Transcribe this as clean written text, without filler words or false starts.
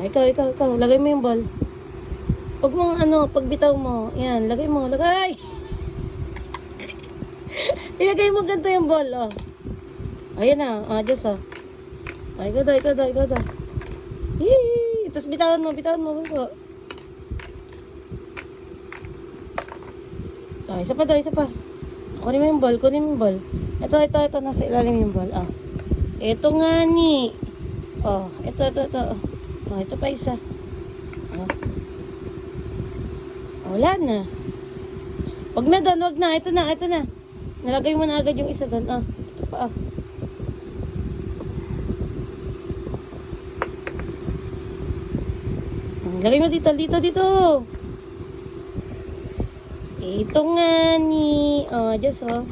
Ikaw. Lagay mo yung ball. Huwag mong pagbitaw mo. Yan, lagay mo. Lagay! Ilagay mo ganito yung ball, oh. Ayan na. Diyos, oh. Ay, ikaw daw. Yee! Tapos bitawan mo. Isa pa. Kunin mo yung ball. Ito. Nasa ilalim yung ball, oh. Ito nga ni. Oh, ito. Oh, ito pa isa. Oh. Wala na. Wag na doon, wag na. Ito na. Nalagay mo na agad yung isa doon. Oh, ito pa. Oh. Lagay mo dito. Ito nga ni. Oh, Diyos, oh.